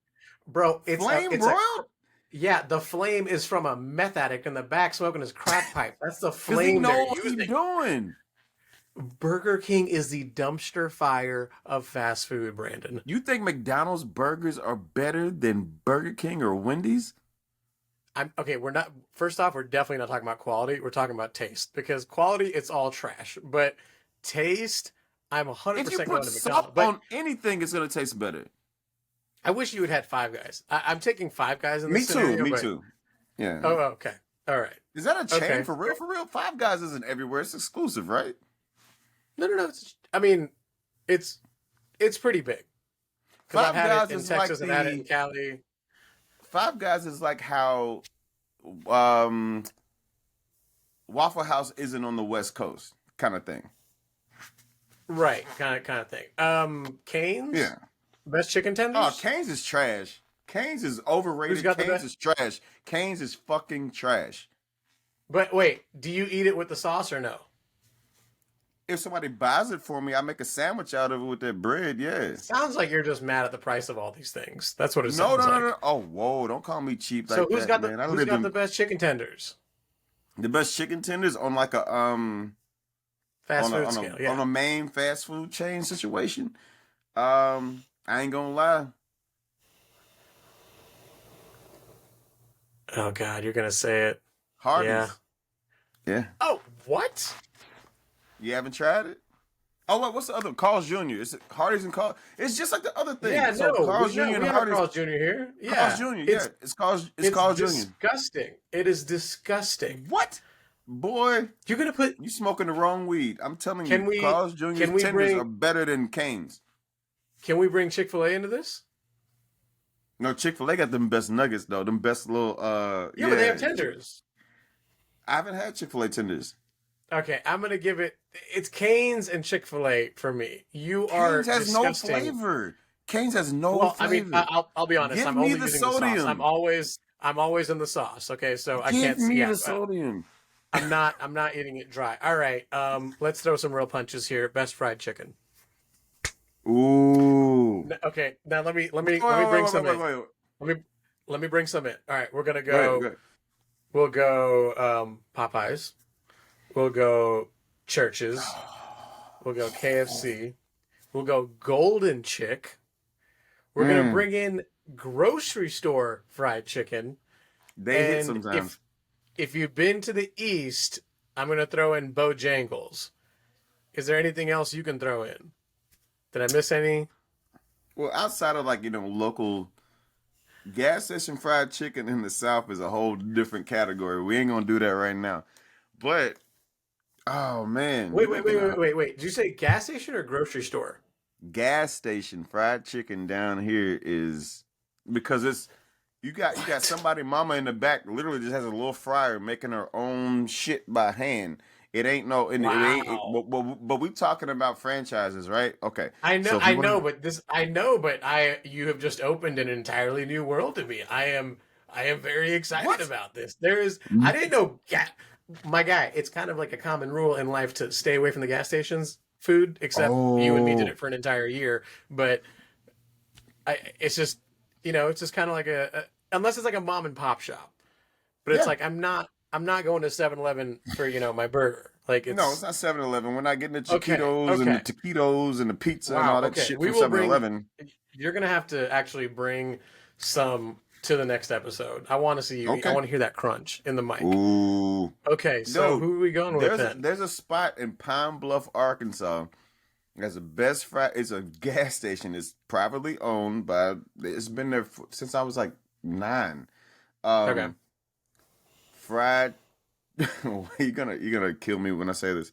bro, Flame it's a broiled? yeah. The flame is from a meth addict in the back smoking his crack pipe. That's the Cause he flame they're know what he using. doing. Burger King is the dumpster fire of fast food, Brandon. You think McDonald's burgers are better than Burger King or Wendy's? I'm okay. We're not. First off, we're definitely not talking about quality. We're talking about taste because quality, it's all trash. But taste, I'm If you 100% put going to salt McDonald's. But on anything, it's gonna taste better. I wish you had had Five Guys. I'm taking Five Guys in Me this too. scenario. Me But too. Yeah. oh, okay, all right, Is that a chain okay. for real? For real? Five Guys isn't everywhere. It's exclusive, right? No, no, no. I mean, it's it's pretty big because I've Five had it Guys in is like Texas. I've had it in the Cali. Five Guys is like how um Waffle House isn't on the West Coast, kind of thing. Right, kind of thing. Canes, Yeah. best chicken Oh, tenders. Canes is trash. Canes is Who's overrated. got the Canes best? is trash. Canes is fucking trash. But wait, do you eat it with the sauce or no? If somebody buys it for me, I make a sandwich out of it with that bread. Yeah. Sounds like you're just mad at the price of all these things. That's what it No, sounds no, no, no. like. Oh, whoa! Don't call me cheap So like that, man. I who's lived got the in best chicken tenders? the best chicken tenders on like a Fast food scale, on yeah. a main fast food chain situation. I ain't gonna lie. Oh God, you're gonna say it. Yeah. Hardee's. Yeah. Oh, what? You haven't tried it? Oh, wait, what's the other? Carl's Jr. It's Hardee's and Carl. It's just like the other thing. Yeah, So no, Carl's Jr. we and have a Hardee's. Carl's Jr. here. Carl's Yeah, Jr. Yeah, it's it's Carl's Jr. disgusting. It is disgusting. What? Boy, You're gonna put? you smoking the wrong weed. I'm telling Can you, we? Carl's Jr.'s Can we tenders are bring? better than Cane's. Can we bring Chick-fil-A into this? No, Chick-fil-A got them best nuggets though. Them best little Yeah, but they have yeah. tenders. I haven't had Chick-fil-A tenders. Okay, I'm gonna give it. It's Cane's and Chick-fil-A for me. You are Cane's has no disgusting. flavor. Cane's has no Well, I mean, flavor. I'll be honest. Give I'm me only the using the sauce. sodium. I'm always in the sauce. Okay, so I Give can't. me Yeah, the sodium. I'm not eating it dry. All right. Let's throw some real punches here. Best fried chicken. Ooh. Okay, now let me bring Wait, some in. wait. Let me bring some in. All right, we're gonna Go ahead, go go. ahead. We'll go Popeyes. We'll go Churches. We'll go KFC. We'll go Golden Chick. We're gonna Mm, bring in grocery store fried chicken. they hit And sometimes. if you've been to the East, I'm gonna throw in Bojangles. Is there anything else you can throw in? Did I miss any? Well, outside of like, local gas station fried chicken in the South is a whole different category. We ain't gonna do that right now. But oh man, you making a Wait. Did you say gas station or grocery store? gas station fried chicken down here is because it's you got What? somebody mama in the back literally just has a little fryer making her own shit by hand. It ain't no and it ain't Wow. but we talking about franchises, right? Okay. So if I you want know, to but I know, but you have just opened an entirely new world to me. I am very excited what? about this. I didn't know, my guy, it's kind of like a common rule in life to stay away from the gas stations food, except you and me did Oh, it for an entire year. But it's just, it's just kind of like unless it's like a mom and pop shop, but it's yeah. like, I'm not going to 7-Eleven for, my burger. Like No, it's it's not 7-Eleven. We're not getting the okay. Chiquitos and the Okay. taquitos and the pizza and Wow. all that Okay. shit We from will bring. 7-Eleven. You're gonna have to actually bring some to the next episode. I want to see you. I Okay. want to hear that crunch in the mic. Ooh. Okay. So Dude, who are we going with then? there's a spot in Pine Bluff, Arkansas. That's the best fried. It's a gas station. It's privately owned by. It's been there since I was like 9. Okay. Um, fried. You're gonna kill me when I say this.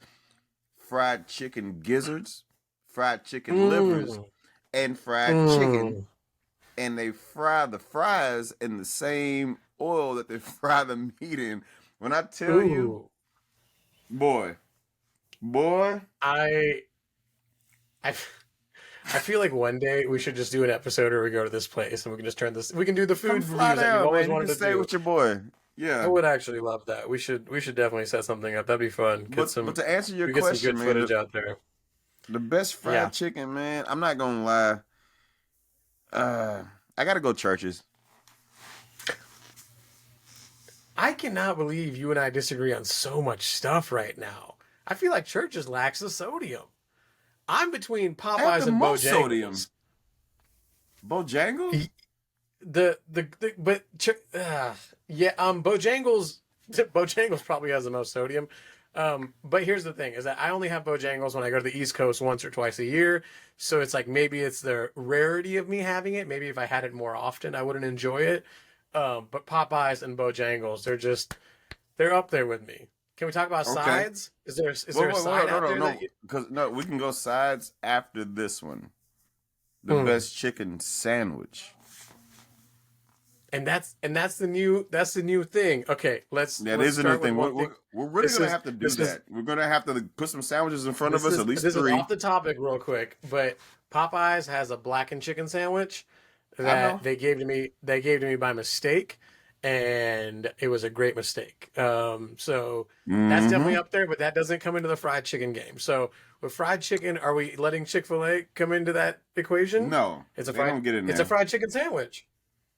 Fried chicken gizzards, fried chicken livers, Mm. and fried chicken, Mm. and they fry the fries in the same oil that they fry the meat in. When I tell you, Ooh. boy, boy, I. I. I feel like one day we should just do an episode where we go to this place and we can just turn this. We can do the come food fly reviews that you've down, always man. You can wanted to stay do. with your boy. I Yeah. would actually love that. We should definitely set something up. That'd be fun. But to answer your We get some question, good man, footage out there. the best Yeah. fried chicken, man. I'm not gonna lie. Uh, I gotta go churches. I cannot believe you and I disagree on so much stuff right now. I feel like Churches lacks the sodium. I'm between I have Popeyes the and most sodium. Bojangles. Bojangles? But yeah, Bojangles probably has the most sodium. But here's the thing: is that I only have Bojangles when I go to the East Coast once or twice a year. So it's like maybe it's the rarity of me having it. Maybe if I had it more often, I wouldn't enjoy it. But Popeyes and Bojangles, they're up there with me. Can we talk about Okay. sides? Is Wait, there a wait, side wait, no, out no, there no. Because no, we can go sides after this one. The Hmm. best chicken sandwich. And that's the new thing. Okay, That let's is a new start with thing. one thing. We're really This gonna is have to do this is that. We're gonna have to put some sandwiches in front of us, at least this is 3. off the topic real quick, but Popeyes has a blackened chicken sandwich I that know. they gave to me. They gave to me by mistake, and it was a great mistake. So that's definitely Mm-hmm. up there, but that doesn't come into the fried chicken game. So with fried chicken, are we letting Chick-fil-A come into that equation? No, It's a they fried don't get in it's a there. fried chicken sandwich.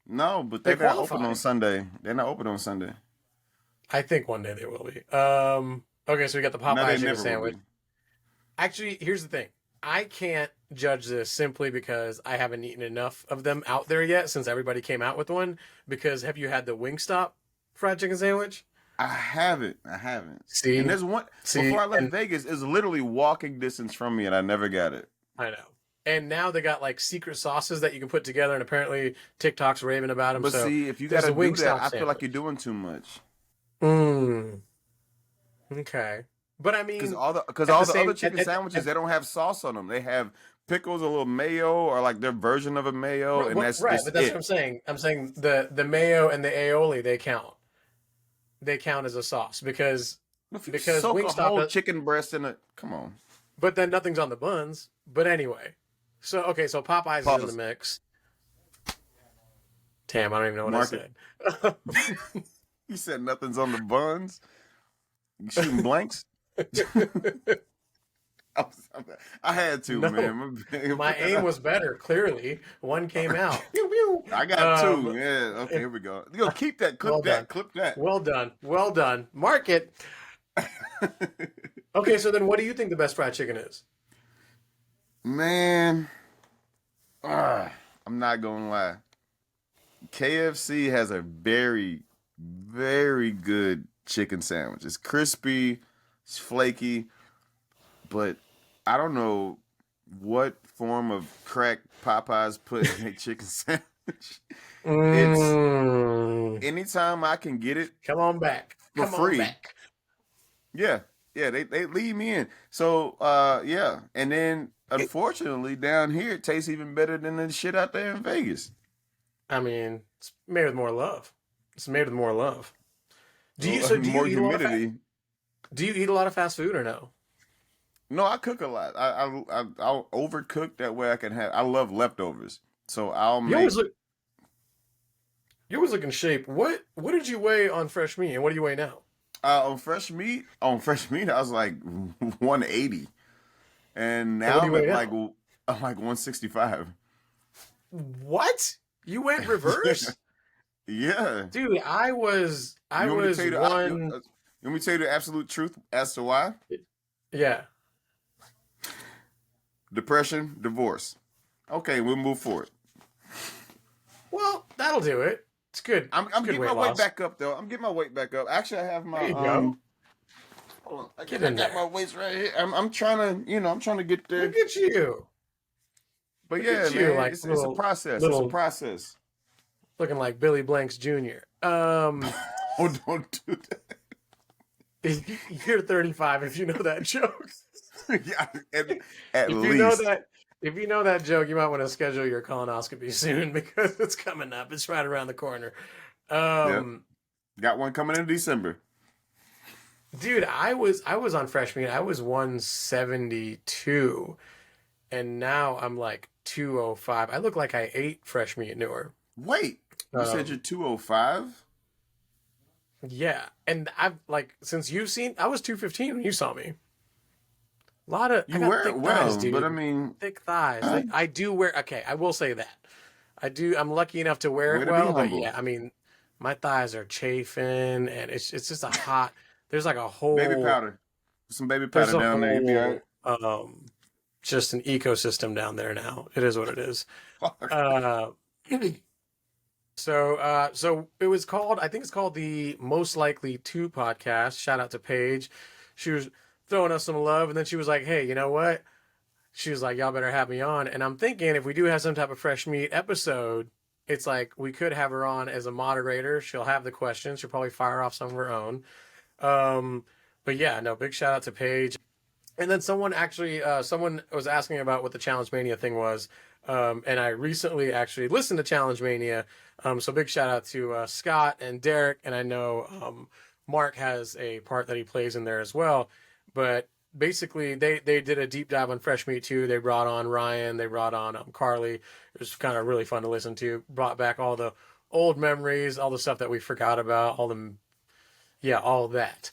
No, but They they're not open on qualify. Sunday. They're not open on Sunday. I think one day they will be. Okay, so we got the No, Popeye they chicken never will sandwich. be. Actually, here's the thing. I can't judge this simply because I haven't eaten enough of them out there yet since everybody came out with one. Because have you had the Wingstop fried chicken sandwich? I haven't. I haven't. And See, there's one before see, I left and Vegas. It's literally walking distance from me, and I never got it. I know. And now they got like secret sauces that you can put together, and apparently TikTok's raving about them. But So see, if you got there's to a do that, Wingstop I feel like you're sandwich. doing too much. Mm, okay, but I Because mean, because at the all the other same, chicken sandwiches, they don't have sauce on them. They have pickles, a little mayo, or like their version of a mayo, and that's right, just but that's what it. I'm saying. I'm saying the mayo and the aioli they count. They count as a sauce If you because soak a Wingstop whole does, chicken breast in it, come on. but then nothing's on the buns. But anyway, so okay, so Popeyes is in the Pause. mix. Damn, I don't even know what I Market. said. You said nothing's on the buns. You shooting blanks? I had to, No, man. my aim was better. Clearly, one came out. Pew, I pew. got 2. Yeah. Okay, And here we go. Yo, keep that. well Clip done, that. Clip that. well done. Mark it. Okay, so then what do you think the best fried chicken is? Man, I'm not gonna lie. KFC has a very, very good chicken sandwich. It's crispy, it's flaky, but I don't know what form of crack Popeyes put in a chicken sandwich. It's Mm. anytime I can get it Come on back. for Come on free. back. Yeah, yeah, they lead me in. So yeah, and then unfortunately down here it tastes even better than the shit out there in Vegas. I mean, it's made with more love. It's made with more love. Do you More eat a lot of humidity. do you eat a lot of fast food or no? No, I cook a lot. I'll overcook that way I can have. I love leftovers, so I'll You always make. look you always look in shape. What did you weigh on fresh meat and what do you weigh now? On fresh meat, I was like 180, and And what now do you weigh now? I'm like 165. What? You went reverse? Yeah. Dude, I You want me to tell was one. you want me to tell you the absolute truth as to why? Yeah. Depression, divorce. Okay, we'll move forward. Well, that'll do it. It's good. It's I'm good getting my weight weight loss. back up though. I'm getting my weight back up. Actually, I have There my you go. hold on. Get I in got there. my weights right here. I'm trying to I'm trying to get there. Look at you. But Look yeah, at you, man, like it's a process. It's a little process. looking like Billy Blanks Jr. Oh, don't do that. You're 35 if you know that joke. Yeah, at If you know least. that if you know that joke, you might want to schedule your colonoscopy soon because it's coming up. It's right around the corner. Yep. Um, Got one coming in December. dude, I was on fresh meat. I was 172 and now I'm like 205. I look like I ate fresh meat newer. Wait, you said you're Um, 205? yeah, and I've like since you've seen I was 215 when you saw me. I You got wear it thick thighs, well, but I dude. mean, Thick thighs. uh, I do wear okay, I will say that. I do I'm lucky enough to wear way it to be well, but humble. yeah, I mean my thighs are chafing and it's just a hot there's like a Baby whole powder. Some baby there's powder a down there. You'll be all whole just an ecosystem down there now. It is what it is. right. Uh so it was called I think it's called the Most Likely To podcast. Shout out to Paige. She was throwing us some love and then she was like, "Hey, you know what? She was like, y'all better have me on." And I'm thinking if we do have some type of fresh meat episode, it's like we could have her on as a moderator. She'll have the questions. She'll probably fire off some of her own. Um, but yeah, no, big shout out to Paige. And then someone was asking about what the Challenge Mania thing was. And I recently actually listened to Challenge Mania. So big shout out to Scott and Derek. And I know Mark has a part that he plays in there as well. But basically, they did a deep dive on Fresh Meat too. They brought on Ryan. They brought on Carly. It was kind of really fun to listen to. Brought back all the old memories, all the stuff that we forgot about, all that.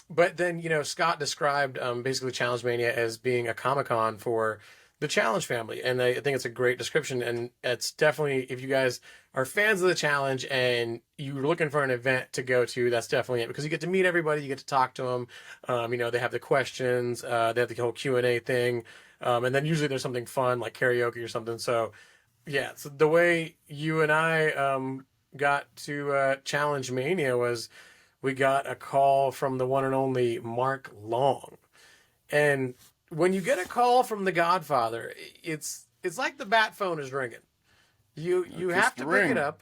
But then, Scott described basically Challenge Mania as being a Comic Con for the Challenge family. And I think it's a great description. And it's definitely, if you guys are fans of the Challenge and you're looking for an event to go to, that's definitely it because you get to meet everybody, you get to talk to them. They have the questions, they have the whole Q&A thing. And then usually there's something fun like karaoke or something. So, yeah, so the way you and I got to Challenge Mania was we got a call from the one and only Mark Long. And when you get a call from the Godfather, it's like the bat phone is ringing. You Kiss have the to pick it ring. up.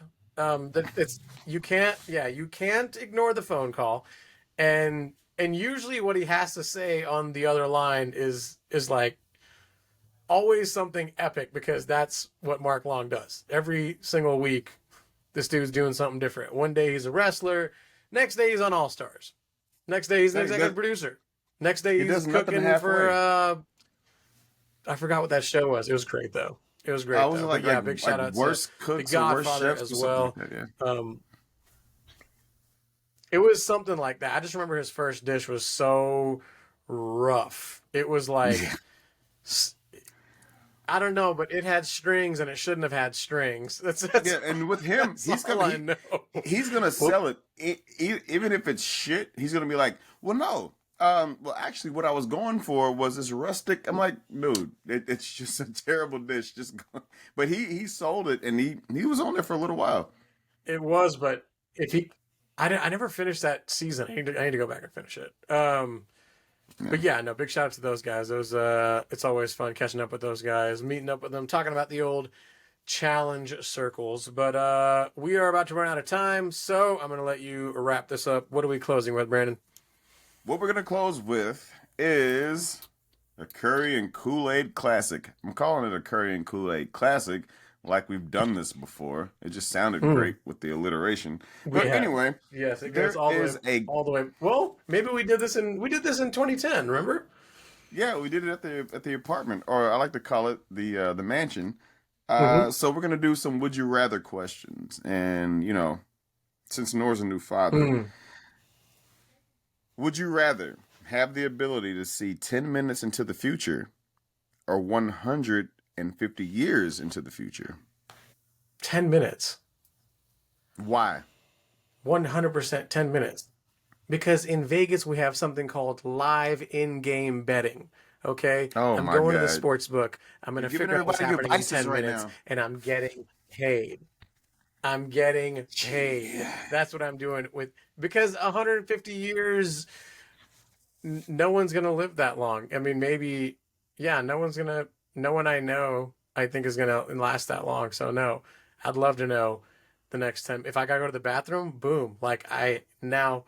It's you can't ignore the phone call. And usually what he has to say on the other line is like always something epic because that's what Mark Long does. Every single week this dude's doing something different. One day he's a wrestler, next day he's on All Stars. Next day he's an He does, executive producer. Next day he he's does nothing cooking for halfway. I forgot what that show was. It was great though. It was I great was though. But yeah, big like shout out to worst the cooks or worst Godfather chefs as or something like well. that. Yeah. Um, it was something like that. I just remember his first dish was so rough. It was like Yeah. I don't know, but it had strings and it shouldn't have had strings. Yeah, and with him, That's all I know. he's gonna Whoop. sell it even if it's shit. He's gonna be like, well, no. Well, actually, what I was going for was this rustic. I'm like, dude, it's just a terrible dish. Just, go. But he sold it, and he was on there for a little while. It was, but if he, I never finished that season. I need to go back and finish it. Yeah. But yeah, no, big shout out to those guys. It's always fun catching up with those guys, meeting up with them, talking about the old challenge circles. But we are about to run out of time, so I'm gonna let you wrap this up. What are we closing with, Brandon? What we're gonna close with is a Curry and Kool-Aid classic. I'm calling it a Curry and Kool-Aid classic, like we've done this before. It just sounded Mm, great with the alliteration. we But have. anyway, Yes, it goes there is a all the way. Well, maybe we did this in 2010. Remember? yeah, we did it at the apartment, or I like to call it the mansion. Mm-hmm. So we're gonna do some would you rather questions, and since Noah's a new father, Mm. would you rather have the ability to see 10 minutes into the future or 150 years into the future? 10 minutes. Why? 100% 10 minutes. Because in Vegas, we have something called live in game betting. Okay. Oh I'm my going to the God. sports book. I'm going You're to giving figure out what's everybody good happening in vices 10 right minutes now. and I'm getting paid. I'm getting paid. Yeah. That's what I'm doing with, because 150 years, no one's going to live that long. I mean, maybe, yeah, no one I know, I think is going to last that long. So, no, I'd love to know the next time. If I got to go to the bathroom, boom, like I now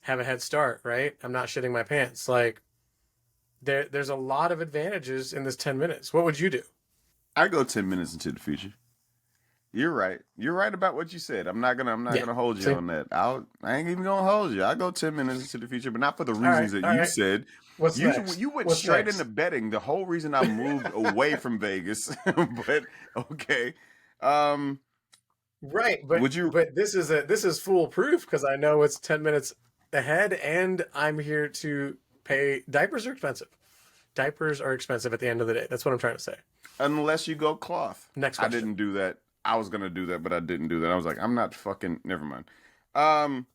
have a head start, right? I'm not shitting my pants. Like, there's a lot of advantages in this 10 minutes. What would you do? I go 10 minutes into the future. You're right. You're right about what you said. I'm not Yeah. gonna hold you See? on that. I ain't even gonna hold you. I go 10 minutes into the future, but not for the All right. reasons that All you right. said. What's You next? you went What's straight into next? betting. The whole reason I moved away from Vegas. But okay. Um Right, would you but this is foolproof because I know it's 10 minutes ahead and I'm here to pay. Diapers are expensive. Diapers are expensive at the end of the day. That's what I'm trying to say. unless you go cloth? Next I question. didn't do that. I was gonna do that, but I didn't do that. I was like, I'm not fucking never mind. Um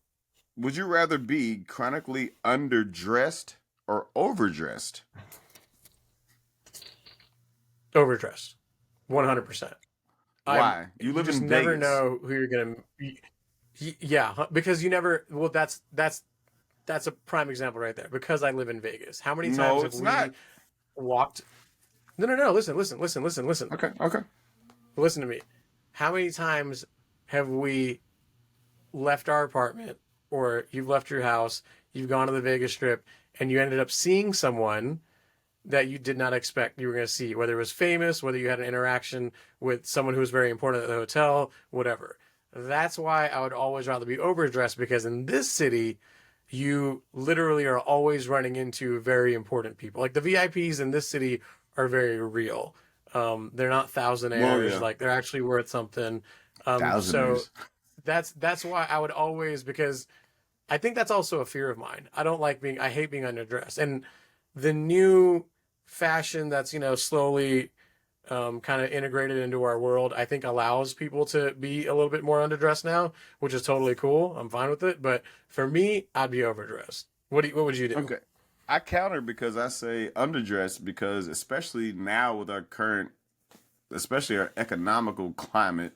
would you rather be chronically underdressed or overdressed? Overdressed. 100%. I'm Why? You you live just in never Vegas. know who you're going to yeah, because you never well that's a prime example right there because I live in Vegas. How many times No, have it's we not. walked No, listen. Okay, okay. Listen to me. How many times have we left our apartment or you've left your house, you've gone to the Vegas Strip, and you ended up seeing someone that you did not expect you were going to see, whether it was famous, whether you had an interaction with someone who was very important at the hotel, whatever. That's why I would always rather be overdressed because in this city, you literally are always running into very important people. Like the VIPs in this city are very real. They're not Well, thousandaires. yeah. Like they're actually worth something. So Thousandaires. that's why I would always because I think that's also a fear of mine. I hate being underdressed. And the new fashion that's, slowly kind of integrated into our world, I think allows people to be a little bit more underdressed now, which is totally cool. I'm fine with it. But for me, I'd be overdressed. What would you do? Okay. I counter because I say underdressed because especially now with our current, especially our economical climate,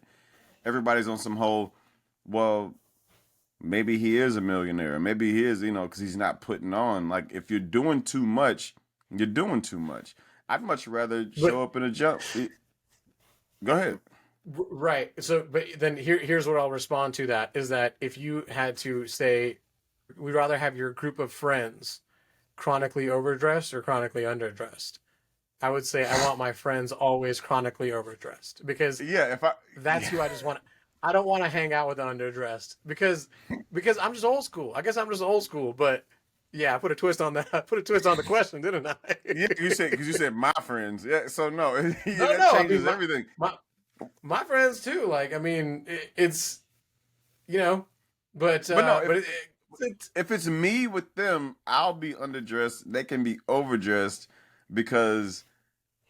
everybody's on some whole, well, maybe he is a millionaire. Maybe he is, because he's not putting on. Like if you're doing too much, you're doing too much. I'd much rather But show up in a jump. Go ahead. right. So but then here's what I'll respond to that is that if you had to say we'd rather have your group of friends chronically overdressed or chronically underdressed. I would say I want my friends always chronically overdressed because Yeah, if I that's yeah. who I just want. I don't want to hang out with underdressed because I'm just old school. I guess I'm just old school, but yeah, I put a twist on that. I put a twist on the question, didn't I? Yeah, you said because you said my friends. Yeah, so no, yeah, No, that no. I mean changes everything. my my friends too. Like I mean, it's you know, But no, but if it's me with them, I'll be underdressed. They can be overdressed because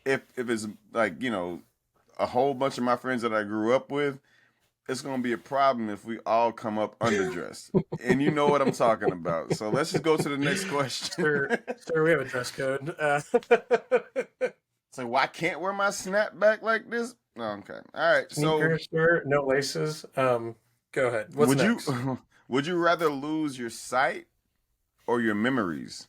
if it's like a whole bunch of my friends that I grew up with, it's gonna be a problem if we all come up underdressed. And you know what I'm talking about. So let's just go to the next question. sir, we have a dress code. So why can't wear my snapback like this? Oh, okay. All right. So Sneakers, sir, no laces. Go ahead. What's would you next? would you rather lose your sight or your memories?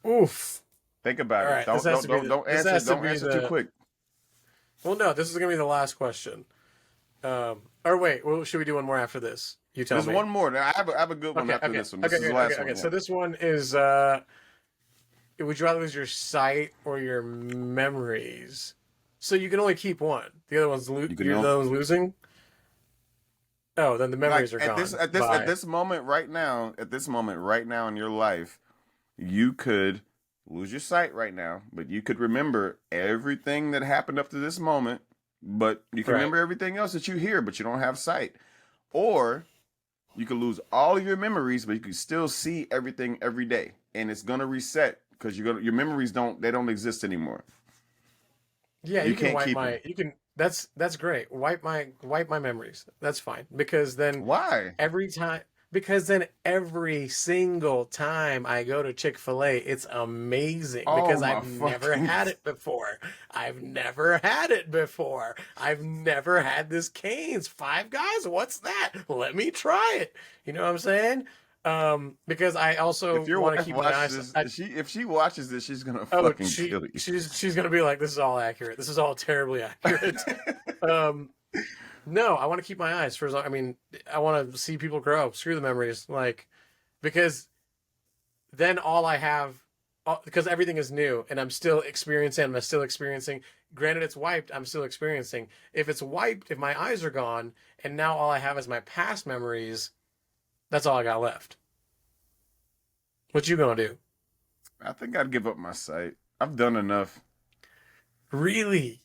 Oof. Think All about it. right. Don't This has don't to be don't the. don't This answer has to don't be answer too the. quick. Well, no, this is gonna be the last question. Or wait, well, should we do one more after this? You tell There's me. one more. Now, I have a good one Okay, after okay, this one. This okay, is the okay, okay, last okay. one. So Yeah. this one is would you rather lose your sight or your memories? So you can only keep one. The other one's You can you're the know, other one's losing. Oh, then the like memories are gone. at Bye. this moment right now, in your life, you could lose your sight right now, but you could remember everything that happened up to this moment, but you can Right. remember everything else that you hear, but you don't have sight. Or you could lose all of your memories, but you can still see everything every day, and it's gonna reset because your memories don't exist anymore. Yeah, You you can can't wipe keep my them. you can that's great. Wipe my memories. That's fine. Because then Why? every time because then every single time I go to Chick-fil-A, it's amazing Oh because my I've never fucking! had it before. I've never had it before. I've never had this Cane's. Five Guys? What's that? Let me try it. You know what I'm saying? Because I If also your want to wife keep my watches eyes. this, if she watches this, she's gonna Oh, fucking kill you. she's gonna be like, this is all accurate. This is all terribly accurate. Um, no, I want to keep my eyes for as long. I mean, I want to see people grow. Screw the memories, like because then all I have, because everything is new and I'm still experiencing. I'm still experiencing. Granted, it's wiped. I'm still experiencing. If it's wiped, if my eyes are gone, and now all I have is my past memories, that's all I got left. What you gonna do? I think I'd give up my sight. I've done enough. Really?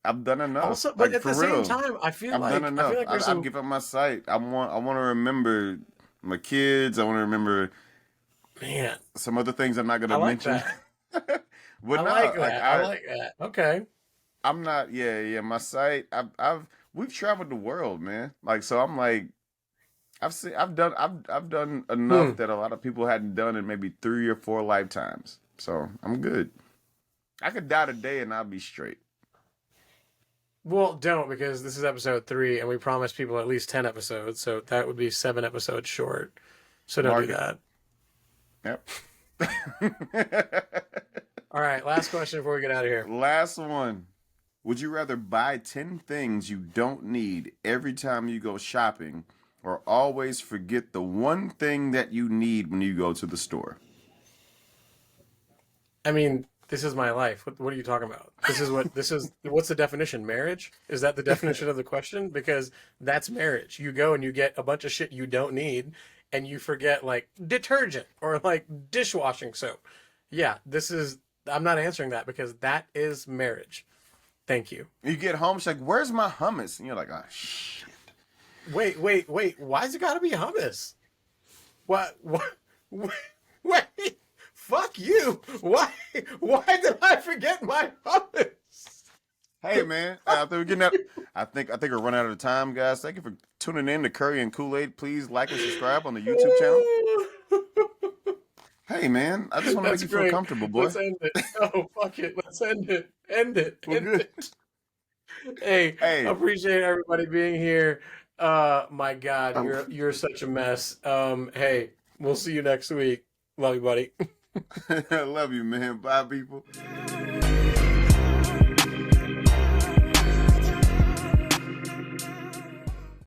I've done enough. Also, but Like at for the same real. time, I've done I feel enough. like there's I'd some. give up my sight. I want to remember my kids. I want to remember Man, some other things I'm not I gonna like mention. that. But I like no, like that. I like that. Okay. I'm not. Yeah, yeah. My sight. We've traveled the world, man. Like, so I'm like, I've done enough Hmm. that a lot of people hadn't done in maybe 3 or 4 lifetimes. So I'm good. I could die today and I'll be straight. Well, don't because this is episode 3, and we promised people at least 10 episodes, so that would be 7 episodes short. So don't do Mark it. that. Yep. All right. Last question before we get out of here. Last one. Would you rather buy 10 things you don't need every time you go shopping or always forget the one thing that you need when you go to the store? I mean, this is my life. What are you talking about? This is. What's the definition? Marriage? Is that the definition of the question? Because that's marriage. You go and you get a bunch of shit you don't need, and you forget like detergent or like dishwashing soap. Yeah, this is. I'm not answering that because that is marriage. Thank you. You get home, she's like, "Where's my hummus?" And you're like, "Oh shit." Wait. Why's it got to be hummus? What? Wait. Wait. Fuck you. Why? Why did I forget my hummus? Hey man, I think we're getting out. I think we're running out of time, guys. Thank you for tuning in to Curry and Kool-Aid. Please like and subscribe on the YouTube channel. Hey man, I just want to make That's you feel great. comfortable, boy. Let's end it. Oh, fuck it. Let's end it. End it. We're End good. it. Hey, Hey, appreciate everybody being here. My God, I'm, you're such a mess. Hey, we'll see you next week. Love you, buddy. I love you, man. Bye, people.